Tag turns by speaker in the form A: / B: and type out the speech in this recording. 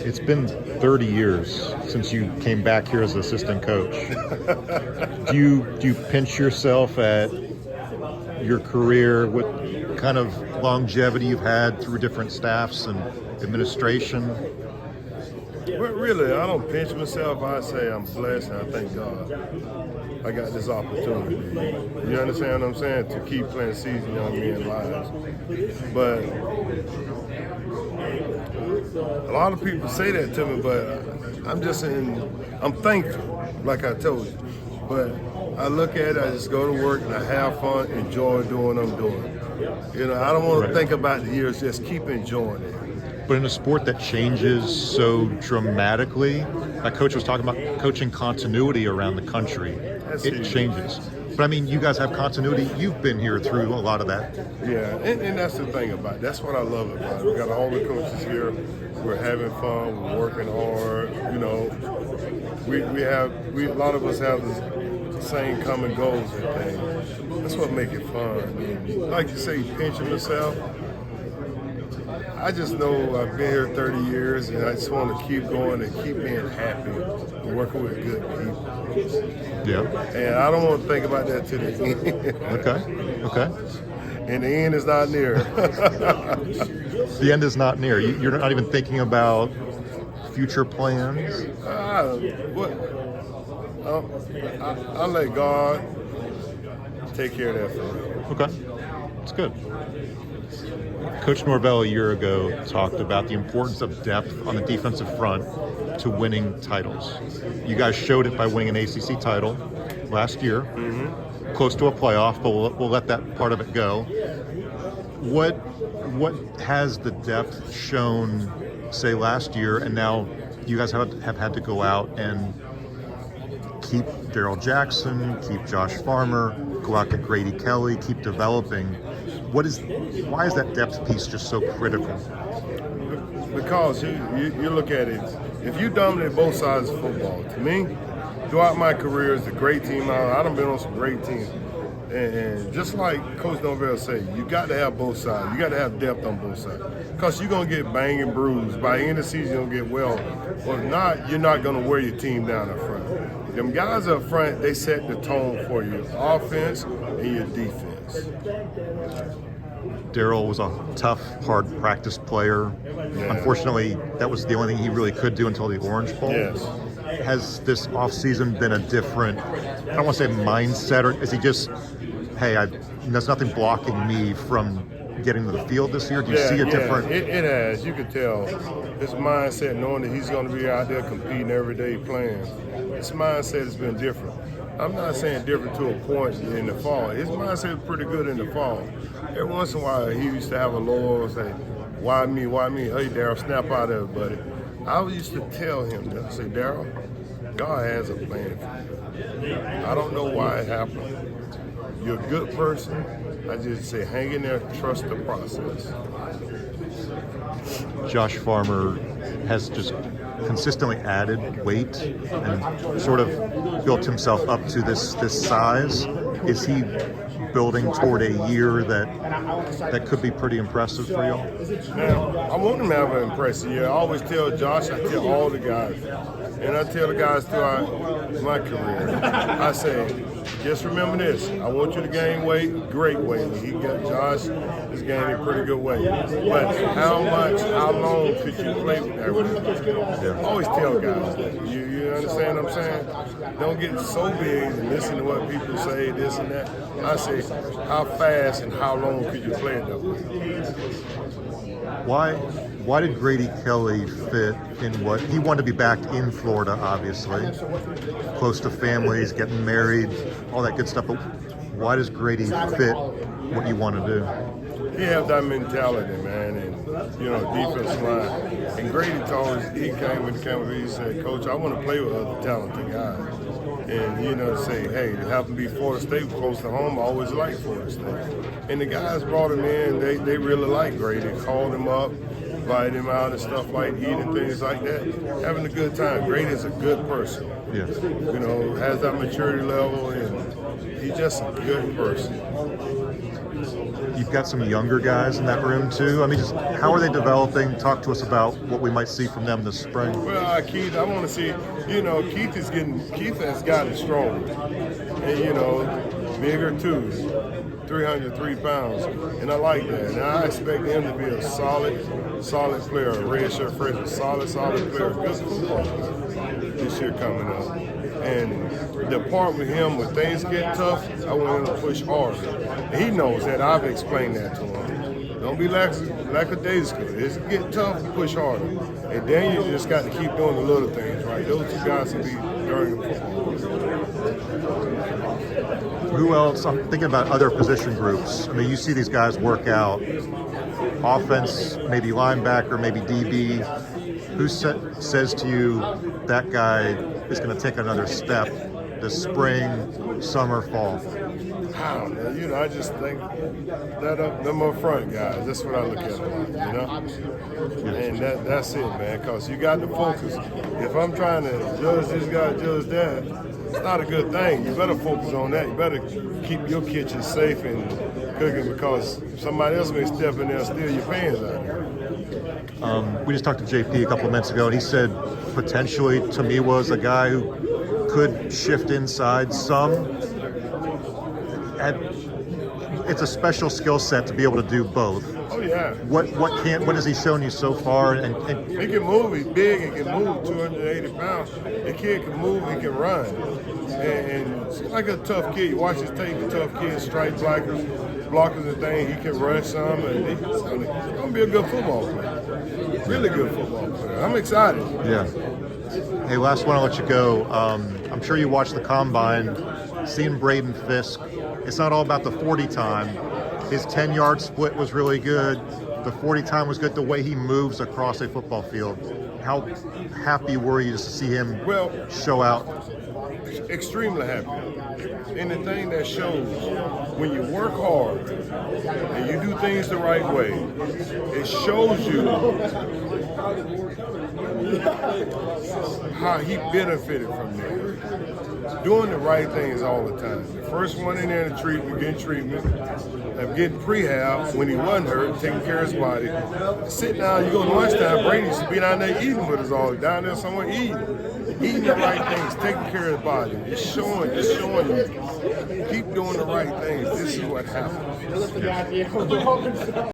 A: It's been 30 years since you came back here as assistant coach. Do you pinch yourself at your career, what kind of longevity you've had through different staffs and administration?
B: But really, I don't pinch myself. I say I'm blessed and I thank God I got this opportunity. You understand what I'm saying? To keep playing season young men's lives. But a lot of people say that to me, but I'm thankful, like I told you. But I look at it, I just go to work and I have fun, enjoy doing what I'm doing. You know, I don't want to think about the years, just keep enjoying it.
A: But in a sport that changes so dramatically, like Coach was talking about coaching continuity around the country, it changes. But I mean, you guys have continuity. You've been here through a lot of that.
B: Yeah, and that's the thing about it. That's what I love about it. We got all the coaches here. We're having fun. We're working hard. You know, a lot of us have the same common goals and things. That's what makes it fun. And like you say, pinching yourself. I just know I've been here 30 years, and I just want to keep going and keep being happy and working with good people.
A: Yeah.
B: And I don't want to think about that to the end.
A: Okay.
B: And the end is not near.
A: The end is not near. You're not even thinking about future plans?
B: I'll let God take care of that for me.
A: Okay. That's good. Coach Norvell a year ago talked about the importance of depth on the defensive front to winning titles. You guys showed it by winning an ACC title last year, close to a playoff, but we'll let that part of it go. What has the depth shown, say, last year, and now you guys have had to go out and keep Darrell Jackson, keep Josh Farmer, go out get Grady Kelly, keep developing. Why is that depth piece just so critical?
B: Because you look at it, if you dominate both sides of football, to me, throughout my career as a great team, I done been on some great teams. And just like Coach Norvell said, you got to have both sides. You got to have depth on both sides. Because you're going to get banged and bruised. By the end of the season, you're going to get well. Or if not, you're not going to wear your team down up front. Them guys up front, they set the tone for your offense and your defense.
A: Darrell was a tough, hard practice player. Yeah. Unfortunately, that was the only thing he really could do until the Orange Bowl.
B: Yes.
A: Has this offseason been a different, I don't want to say mindset, or is he just, hey, there's nothing blocking me from getting to the field this year? Do you see a different?
B: It has. You can tell his mindset, knowing that he's going to be out there competing every day playing. His mindset has been different. I'm not saying different to a point in the fall. His mindset was pretty good in the fall. Every once in a while, he used to have a low and say, why me? Hey, Darrell, snap out of it, buddy. I used to tell him, I say, Darrell, God has a plan for you. I don't know why it happened. You're a good person. I just say, hang in there, trust the process.
A: Josh Farmer has just consistently added weight and sort of built himself up to this size. Is he building toward a year that could be pretty impressive for y'all?
B: Now, I want him to have an impressive year. I always tell Josh, I tell all the guys, and I tell the guys throughout my career, I say, just remember this, I want you to gain weight, great weight. Josh is gaining pretty good weight. But how long could you play with that weight? Yeah. I always tell guys that. You understand what I'm saying? Don't get so big and listen to what people say, this and that. I say, how fast and how long could you play it that way?
A: Why did Grady Kelly fit in what he wanted to be back in Florida, obviously, close to families, getting married, all that good stuff. But why does Grady fit what you want to do?
B: He have that mentality, man, and defensive line. And Grady told us, he came with the camera, he said, Coach, I want to play with other talented guys. And, say, hey, to happen to be Florida State close to home, I always liked Florida State. And the guys brought him in, they really liked Grady, called him up, invited him out and stuff like eating things like that, having a good time. Grady's a good person.
A: Yes.
B: Has that maturity level, and he's just a good person.
A: you've got some younger guys in that room too. I mean, just how are they developing? Talk to us about what we might see from them this spring.
B: Well, Keith, I want to see, Keith has gotten stronger. And, bigger too, 303 pounds. And I like that. And I expect him to be a solid player, a red shirt freshman, solid player, good football this year coming up. And the part with him, when things get tough, I want him to push harder. And he knows that. I've explained that to him. Don't be lackadaisical. It's get tough, push harder. And then you just got to keep doing the little things, right? Those two guys will be during the football.
A: Who else? I'm thinking about other position groups. I mean, you see these guys work out. Offense, maybe linebacker, maybe DB. Who says to you that guy is going to take another step this spring, summer, fall?
B: I don't know. I just think them up front guys. That's what I look at And that's it, man. Because you got to focus. If I'm trying to judge this guy, judge that, it's not a good thing. You better focus on that. You better keep your kitchen safe and cooking because somebody else may step in there and steal your pans out there.
A: We just talked to JP a couple of minutes ago, and he said potentially to me was a guy who could shift inside some. It's a special skill set to be able to do both.
B: Oh yeah.
A: What has he shown you so far? And
B: he can move. He's big. He can move. 280 pounds. The kid can move. He can run. And it's like a tough kid. You watch his tape. The tough kid, strike blockers and things. He can run some, and he's gonna be a good football player. Really good football player. I'm excited.
A: Yeah. Hey, last one. I'll let you go. I'm sure you watched the combine. Seeing Braden Fisk. It's not all about the 40 time. His 10-yard split was really good. The 40 time was good. The way he moves across a football field. How happy were you just to see him show out?
B: Extremely happy. And the thing that shows when you work hard and you do things the right way, it shows you how he benefited from that. Doing the right things all the time. The first one in there to treatment, getting treatment, and getting prehab when he wasn't hurt, taking care of his body. Sit down, you go to lunchtime, Brady used to be down there eating with us all, down there somewhere eating the right things, taking care of his body. Just showing you. Keep doing the right things. This is what happens.